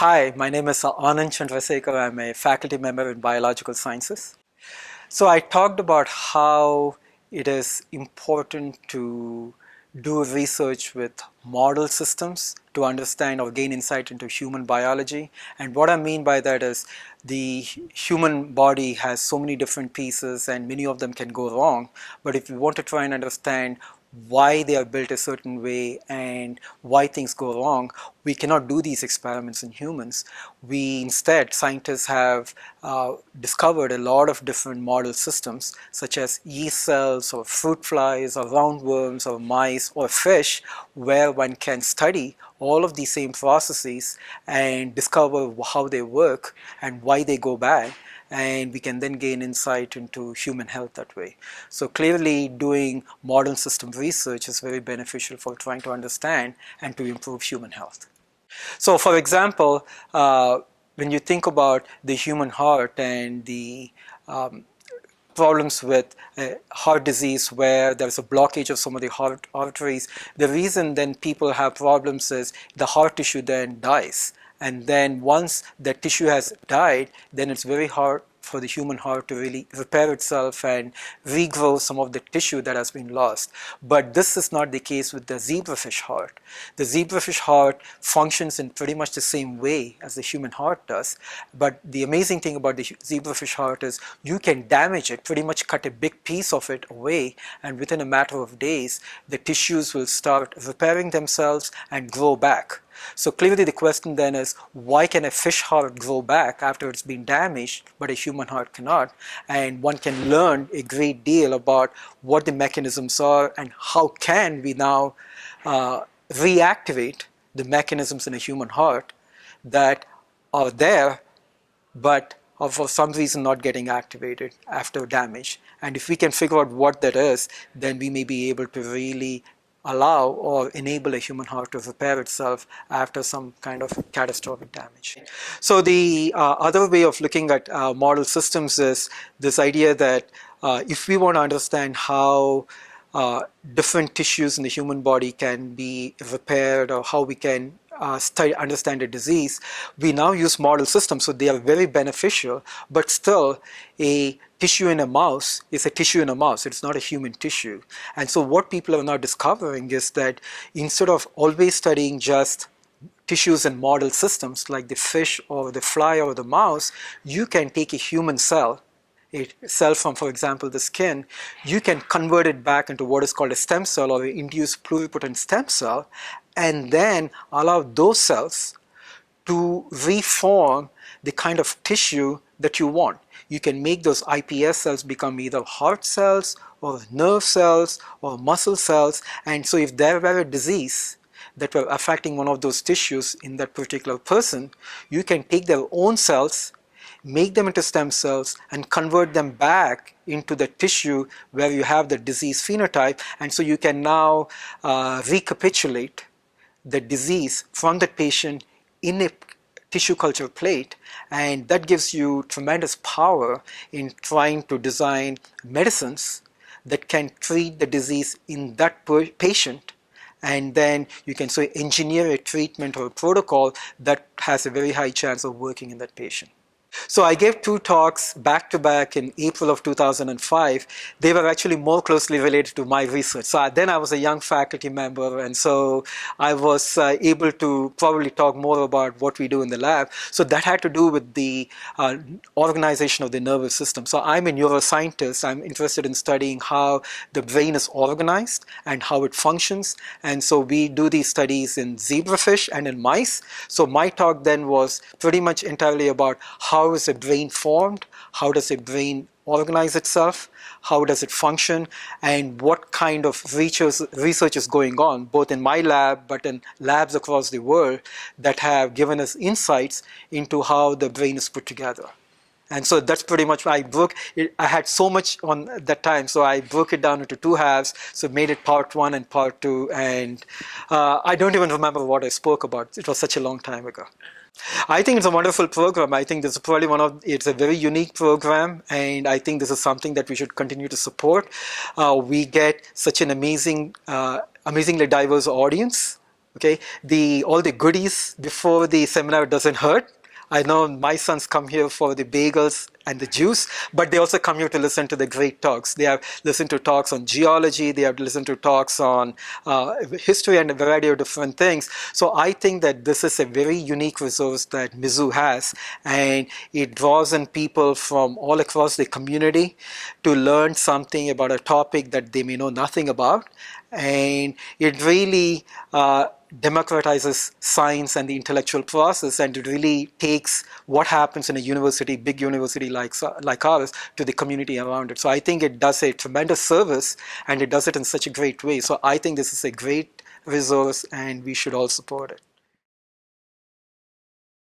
Hi, my name is Anand Chandrasekhar. I'm a faculty member in biological sciences. So I talked about how it is important to do research with model systems to understand or gain insight into human biology. And what I mean by that is the human body has so many different pieces and many of them can go wrong. But if you want to try and understand why they are built a certain way and why things go wrong, we cannot do these experiments in humans. Instead, scientists have discovered a lot of different model systems, such as yeast cells or fruit flies or roundworms or mice or fish, where one can study all of these same processes and discover how they work and why they go bad, and we can then gain insight into human health that way. So clearly doing modern system research is very beneficial for trying to understand and to improve human health. So for example, when you think about the human heart and the problems with heart disease where there's a blockage of some of the heart arteries, the reason then people have problems is the heart tissue then dies. And then once the tissue has died, then it's very hard for the human heart to really repair itself and regrow some of the tissue that has been lost. But this is not the case with the zebrafish heart. The zebrafish heart functions in pretty much the same way as the human heart does. But the amazing thing about the zebrafish heart is you can damage it, pretty much cut a big piece of it away, and within a matter of days, the tissues will start repairing themselves and grow back. So clearly the question then is, why can a fish heart grow back after it's been damaged, but a human heart cannot? And one can learn a great deal about what the mechanisms are and how can we now reactivate the mechanisms in a human heart that are there, but are for some reason not getting activated after damage. And if we can figure out what that is, then we may be able to really allow or enable a human heart to repair itself after some kind of catastrophic damage. So the other way of looking at model systems is this idea that if we want to understand how different tissues in the human body can be repaired or how we can understand a disease, we now use model systems. So they are very beneficial, but still a tissue in a mouse is a tissue in a mouse. It's not a human tissue. And so what people are now discovering is that instead of always studying just tissues and model systems like the fish or the fly or the mouse, you can take a human cell, a cell from, for example, the skin, you can convert it back into what is called a stem cell or an induced pluripotent stem cell, and then allow those cells to reform the kind of tissue that you want. You can make those iPS cells become either heart cells or nerve cells or muscle cells. And so if there were a disease that were affecting one of those tissues in that particular person, you can take their own cells, make them into stem cells, and convert them back into the tissue where you have the disease phenotype. And so you can now recapitulate the disease from the patient in a tissue culture plate, and that gives you tremendous power in trying to design medicines that can treat the disease in that patient, and then you can so engineer a treatment or a protocol that has a very high chance of working in that patient. So I gave two talks back to back in April of 2005. They were actually more closely related to my research. So then I was a young faculty member, and so I was able to probably talk more about what we do in the lab. So that had to do with the organization of the nervous system. So I'm a neuroscientist. I'm interested in studying how the brain is organized and how it functions. And so we do these studies in zebrafish and in mice. So my talk then was pretty much entirely about how is a brain formed, how does a brain organize itself, how does it function, and what kind of research is going on, both in my lab but in labs across the world that have given us insights into how the brain is put together. And so that's pretty much why I had so much on that time, so I broke it down into two halves, so made it part one and part two, and I don't even remember what I spoke about. It was such a long time ago. I think it's a wonderful program. I think this is probably it's a very unique program, and I think this is something that we should continue to support. We get such an amazingly diverse audience Okay, all the goodies before the seminar doesn't hurt. I know my sons come here for the bagels and the juice, but they also come here to listen to the great talks. They have listened to talks on geology, they have listened to talks on history and a variety of different things. So I think that this is a very unique resource that Mizzou has, and it draws in people from all across the community to learn something about a topic that they may know nothing about. And it really democratizes science and the intellectual process, and it really takes what happens in a university, big university like ours, to the community around it. So I think it does a tremendous service, and it does it in such a great way. So I think this is a great resource, and we should all support it.